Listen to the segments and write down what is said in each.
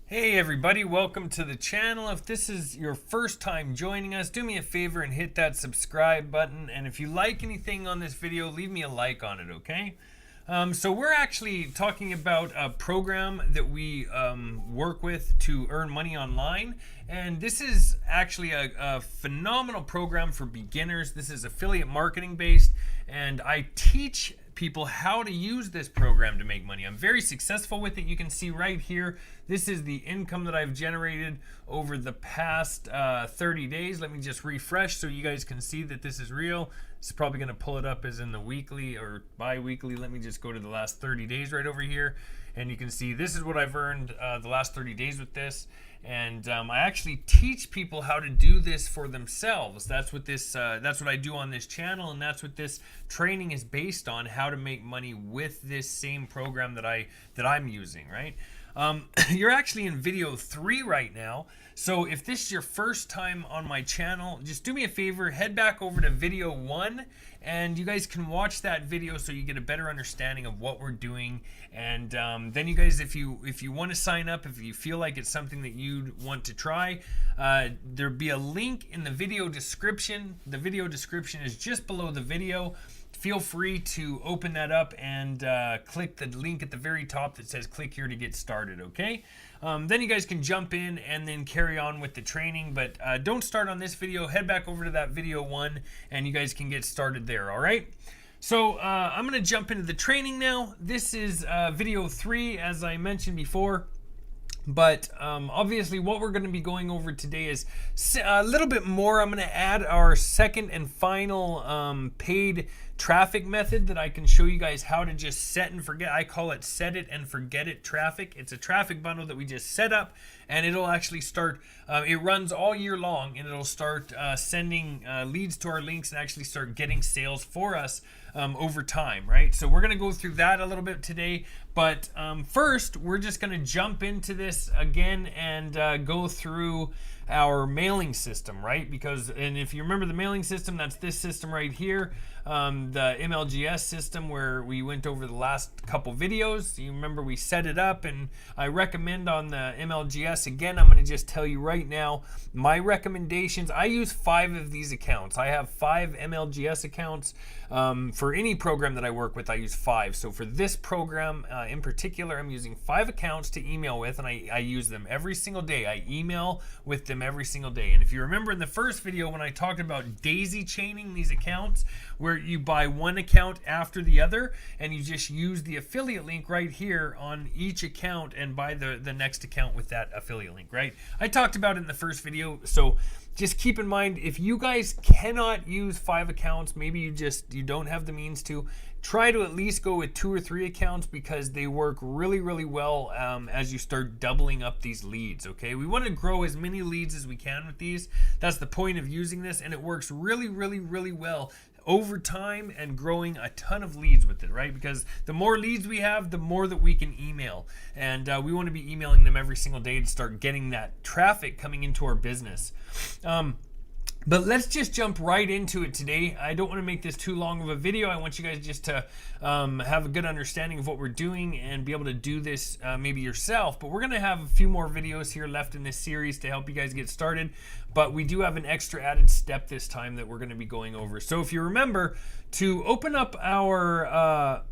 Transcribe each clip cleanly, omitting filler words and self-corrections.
Hey everybody, welcome to the channel. If this is your first time joining us, do me a favor and hit that subscribe button. And if you like anything on this video, leave me a like on it, okay? So we're actually talking about a program that we work with to earn money online. And this is actually a phenomenal program for beginners. This is affiliate marketing based, and I teach people how to use this program to make money. I'm very successful with it. You can see right here, this is the income that I've generated over the past 30 days. Let me just refresh so you guys can see that this is real. It's probably gonna pull it up as in the weekly or bi-weekly. Let me just go to the last 30 days right over here. And you can see this is what I've earned the last 30 days with this. And I actually teach people how to do this for themselves. That's what this. That's what I do on this channel, and that's what this training is based on: how to make money with this same program that I'm using. Right? You're actually in video 3 right now. So if this is your first time on my channel, just do me a favor, head back over to video 1, and you guys can watch that video so you get a better understanding of what we're doing. And then you guys, if you want to sign up, if you feel like it's something that you'd want to try, there'll be a link in the video description. The video description is just below the video. Feel free to open that up and click the link at the very top that says click here to get started, okay? Then you guys can jump in and then carry on with the training, but don't start on this video. Head back over to that video 1 and you guys can get started there, all right? So I'm gonna jump into the training now. This is video 3, as I mentioned before. But obviously what we're going to be going over today is a little bit more. I'm going to add our second and final paid traffic method that I can show you guys how to just set and forget. I call it set it and forget it traffic. It's a traffic bundle that we just set up, and it'll actually start, it runs all year long, and it'll start sending leads to our links and actually start getting sales for us over time, right? So we're going to go through that a little bit today, but first we're just going to jump into this again and go through our mailing system, right? Because, and if you remember the mailing system, that's this system right here, the MLGS system, where we went over the last couple videos. You remember we set it up, and I recommend on the MLGS, again, I'm going to just tell you right now, my recommendations, I use 5 of these accounts. I have 5 MLGS accounts. For any program that I work with, I use 5. So for this program in particular, I'm using 5 accounts to email with, and I use them every single day. I email with them every single day. And if you remember in the first video when I talked about daisy chaining these accounts, where you buy one account after the other, and you just use the affiliate link right here on each account and buy the next account with that affiliate link, right? I talked about it in the first video, so just keep in mind, if you guys cannot use 5 accounts, maybe you don't have the means to, try to at least go with 2 or 3 accounts, because they work really, really well as you start doubling up these leads, okay? We want to grow as many leads as we can with these. That's the point of using this, and it works really, really, really well over time and growing a ton of leads with it, right? Because the more leads we have, the more that we can email, and we want to be emailing them every single day to start getting that traffic coming into our business. But let's just jump right into it today. I don't want to make this too long of a video. I want you guys just to have a good understanding of what we're doing and be able to do this maybe yourself. But we're going to have a few more videos here left in this series to help you guys get started. But we do have an extra added step this time that we're going to be going over. So if you remember, to open up our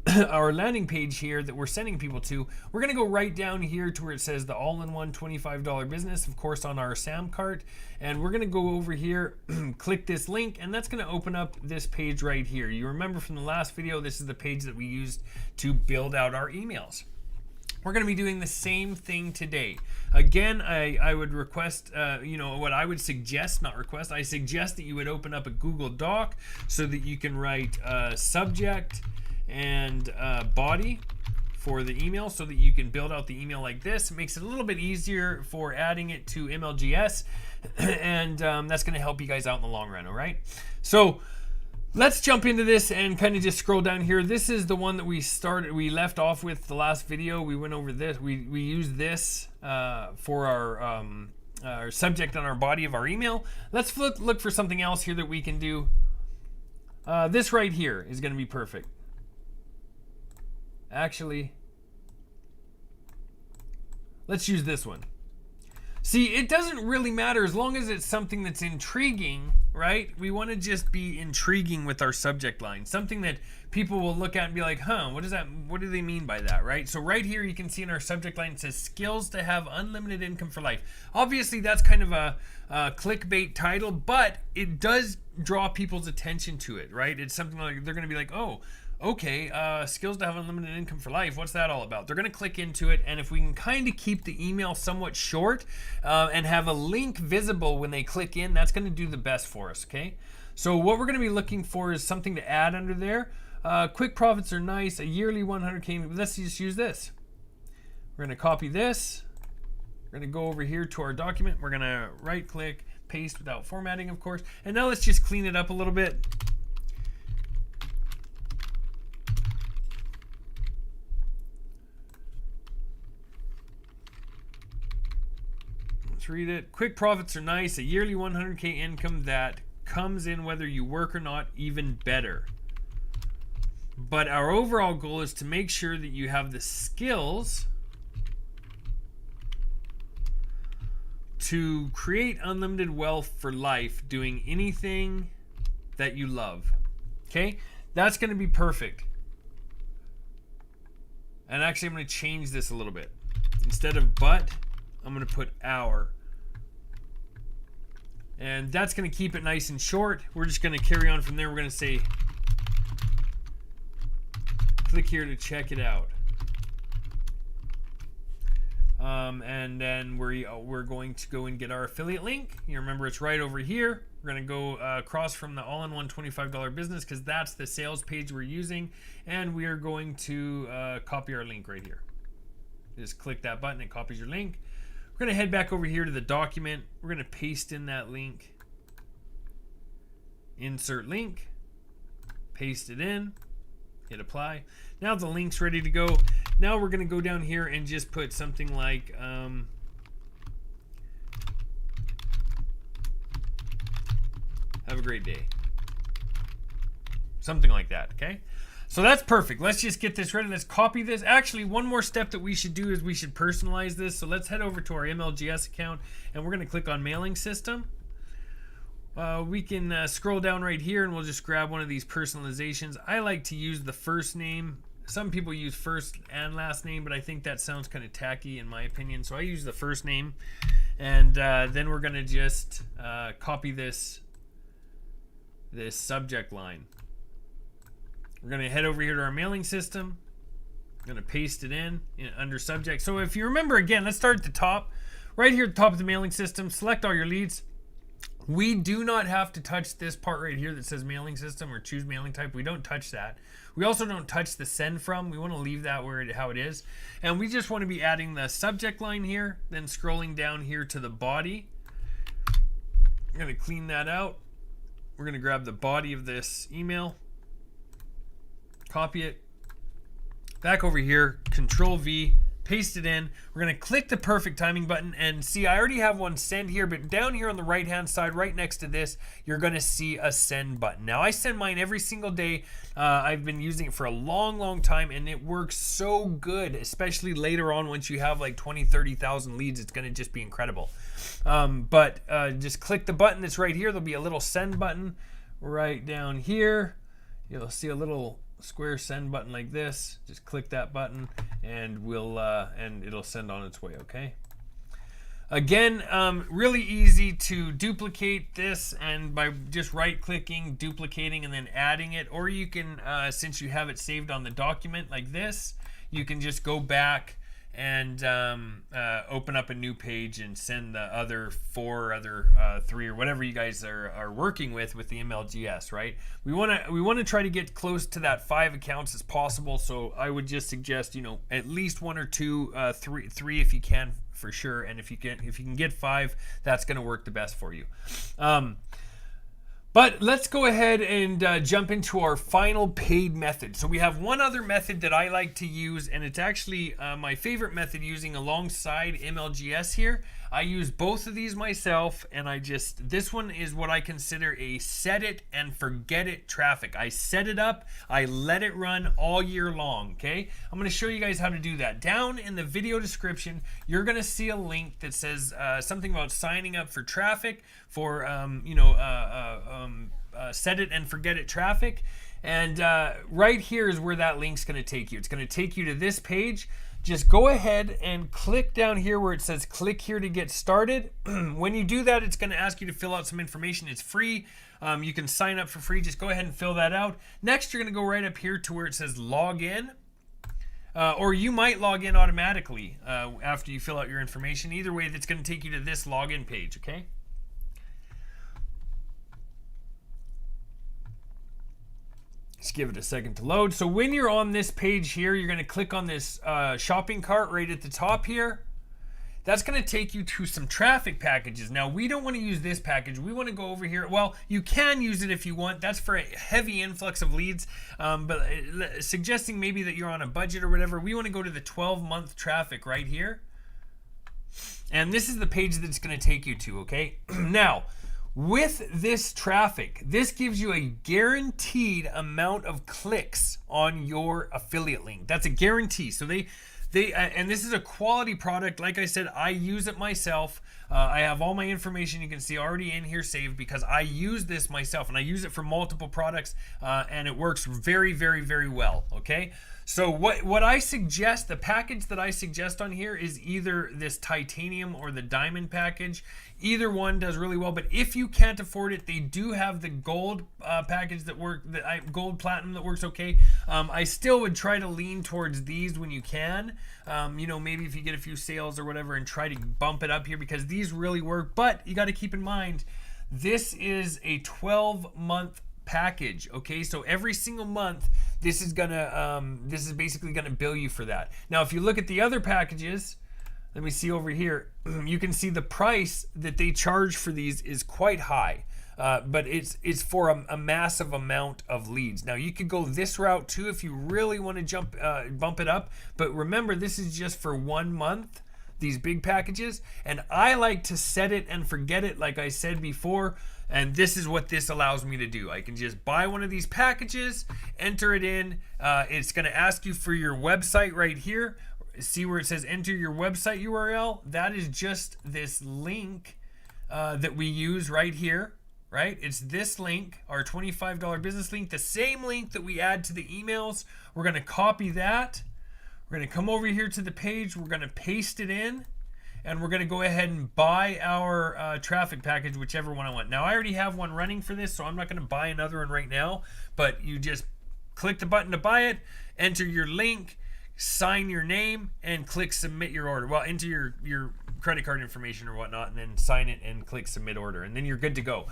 our landing page here that we're sending people to, we're going to go right down here to where it says the all-in-one $25 business, of course, on our SAM cart. And we're going to go over here, click this link, and that's going to open up this page right here. You remember from the last video, this is the page that we used to build out our emails. We're going to be doing the same thing today. Again, I would request, what I would suggest, not request, I suggest that you would open up a Google Doc so that you can write subject and body for the email, so that you can build out the email like this. It makes it a little bit easier for adding it to MLGS, and that's going to help you guys out in the long run, all right? So let's jump into this and kind of just scroll down here. This is the one that we left off with the last video. We went over this. We used this for our subject on our body of our email. Let's look for something else here that we can do. This right here is going to be perfect. Actually, let's use this one. See, it doesn't really matter as long as it's something that's intriguing, right? We want to just be intriguing with our subject line. Something that people will look at and be like, huh, what do they mean by that, right? So right here you can see in our subject line it says skills to have unlimited income for life. Obviously that's kind of a clickbait title, but it does draw people's attention to it, right? It's something like they're going to be like, oh, okay, skills to have unlimited income for life. What's that all about? They're going to click into it, and if we can kind of keep the email somewhat short and have a link visible when they click in, that's going to do the best for us, okay? So what we're going to be looking for is something to add under there. Quick profits are nice. A yearly 100K. Let's just use this. We're going to copy this. We're going to go over here to our document. We're going to right-click, paste without formatting, of course. And now let's just clean it up a little bit. Read it. Quick profits are nice. A yearly 100K income that comes in whether you work or not, even better. But our overall goal is to make sure that you have the skills to create unlimited wealth for life doing anything that you love. Okay? That's going to be perfect. And actually I'm going to change this a little bit. Instead of but, I'm going to put our. And that's going to keep it nice and short. We're just going to carry on from there. We're going to say, click here to check it out. And then we're going to go and get our affiliate link. You remember it's right over here. We're going to go across from the all-in-one $25 business because that's the sales page we're using. And we are going to copy our link right here. Just click that button, it copies your link. We're going to head back over here to the document. We're going to paste in that link. Insert link. Paste it in. Hit apply. Now the link's ready to go. Now we're going to go down here and just put something like have a great day. Something like that, okay? So that's perfect. Let's just get this ready. Let's copy this. Actually, one more step that we should do is we should personalize this. So let's head over to our MLGS account and we're going to click on mailing system. We can scroll down right here and we'll just grab one of these personalizations. I like to use the first name. Some people use first and last name, but I think that sounds kind of tacky in my opinion. So I use the first name, and then we're going to just copy this subject line. We're going to head over here to our mailing system. I'm going to paste it in under subject. So if you remember, again, let's start at the top. Right here at the top of the mailing system, select all your leads. We do not have to touch this part right here that says mailing system or choose mailing type. We don't touch that. We also don't touch the send from. We want to leave that how it is. And we just want to be adding the subject line here, then scrolling down here to the body. I'm going to clean that out. We're going to grab the body of this email, copy it, back over here, Control V, paste it in. We're going to click the perfect timing button and see, I already have one send here, but down here on the right hand side, right next to this, you're going to see a send button. Now I send mine every single day. I've been using it for a long time and it works so good, especially later on once you have like 20-30,000 leads. It's going to just be incredible. But just click the button that's right here. There'll be a little send button right down here. You'll see a little square send button like this. Just click that button and it'll send on its way. Okay, again, really easy to duplicate this, and by just right clicking, duplicating, and then adding it, or you can since you have it saved on the document like this, you can just go back and open up a new page and send the other 3 or whatever you guys are working with the MLGS, right? We want to try to get close to that 5 accounts as possible. So I would just suggest, at least 1 or 2, 3 if you can, for sure. And if you can get 5, that's going to work the best for you. But let's go ahead and jump into our final paid method. So we have one other method that I like to use, and it's actually my favorite method using alongside MLGS here. I use both of these myself, and this one is what I consider a set it and forget it traffic. I set it up, I let it run all year long, okay? I'm gonna show you guys how to do that. Down in the video description, you're gonna see a link that says something about signing up for traffic for, set it and forget it traffic. And right here is where that link's gonna take you. It's gonna take you to this page. Just go ahead and click down here where it says click here to get started. When you do that, it's going to ask you to fill out some information. It's free. You can sign up for free. Just go ahead and fill that out. Next, you're going to go right up here to where it says log in. Or you might log in automatically after you fill out your information. Either way, that's going to take you to this login page, okay? Just give it a second to load. So when you're on this page here, you're going to click on this shopping cart right at the top here. That's going to take you to some traffic packages. Now, we don't want to use this package. We want to go over here. Well, you can use it if you want. That's for a heavy influx of leads. But suggesting maybe that you're on a budget or whatever, we want to go to the 12-month traffic right here. And this is the page that it's going to take you to, okay? Now, with this traffic, this gives you a guaranteed amount of clicks on your affiliate link. That's a guarantee. So and this is a quality product. Like I said, I use it myself. I have all my information you can see already in here saved because I use this myself and I use it for multiple products and it works very, very, very well. Okay. So what I suggest, the package that I suggest on here is either this titanium or the diamond package. Either one does really well, but if you can't afford it, they do have the gold package that gold platinum that works okay. I still would try to lean towards these when you can. Maybe if you get a few sales or whatever and try to bump it up here because these really work, but you got to keep in mind, this is a 12-month package, okay? So every single month, this is basically gonna bill you for that. Now, if you look at the other packages, let me see over here, you can see the price that they charge for these is quite high, but it's for a massive amount of leads. Now, you could go this route too if you really want to bump it up, but remember, this is just for 1 month, these big packages, and I like to set it and forget it, like I said before. And this is what this allows me to do. I can just buy one of these packages, enter it in. It's going to ask you for your website right here. See where it says enter your website URL? That is just this link that we use right here, right? It's this link, our $25 business link, the same link that we add to the emails. We're going to copy that. We're going to come over here to the page. We're going to paste it in. And we're going to go ahead and buy our traffic package, whichever one I want. Now, I already have one running for this, so I'm not going to buy another one right now. But you just click the button to buy it, enter your link, sign your name, and click submit your order. Well, enter your credit card information or whatnot, and then sign it and click submit order. And then you're good to go.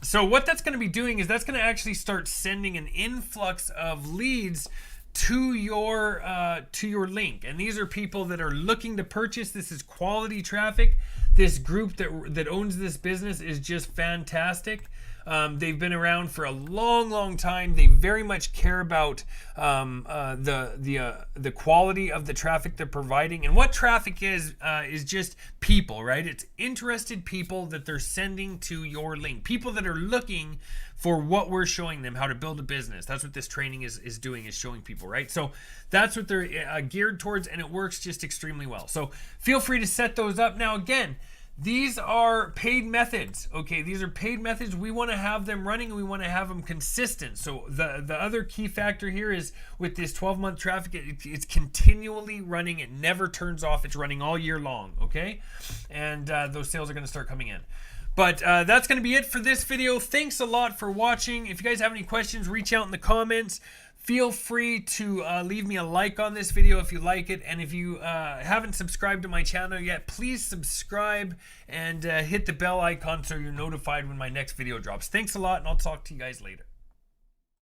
So what that's going to be doing is that's going to actually start sending an influx of leads to your link, and these are people that are looking to purchase. This is quality traffic. This group that owns this business is just fantastic. They've been around for a long time. They very much care about the quality of the traffic they're providing. And what traffic is just people, right? It's interested people that they're sending to your link. People that are looking for what we're showing them, how to build a business. That's what this training is doing, is showing people, right? So that's what they're geared towards, and it works just extremely well. So feel free to set those up. Now, again, these are paid methods, okay? These are paid methods. We want to have them running, and we want to have them consistent. So the other key factor here is with this 12-month traffic, it's continually running. It never turns off. It's running all year long, okay? And those sales are going to start coming in. But that's going to be it for this video. Thanks a lot for watching. If you guys have any questions, reach out in the comments. Feel free to leave me a like on this video if you like it. And if you haven't subscribed to my channel yet, please subscribe and hit the bell icon so you're notified when my next video drops. Thanks a lot, and I'll talk to you guys later.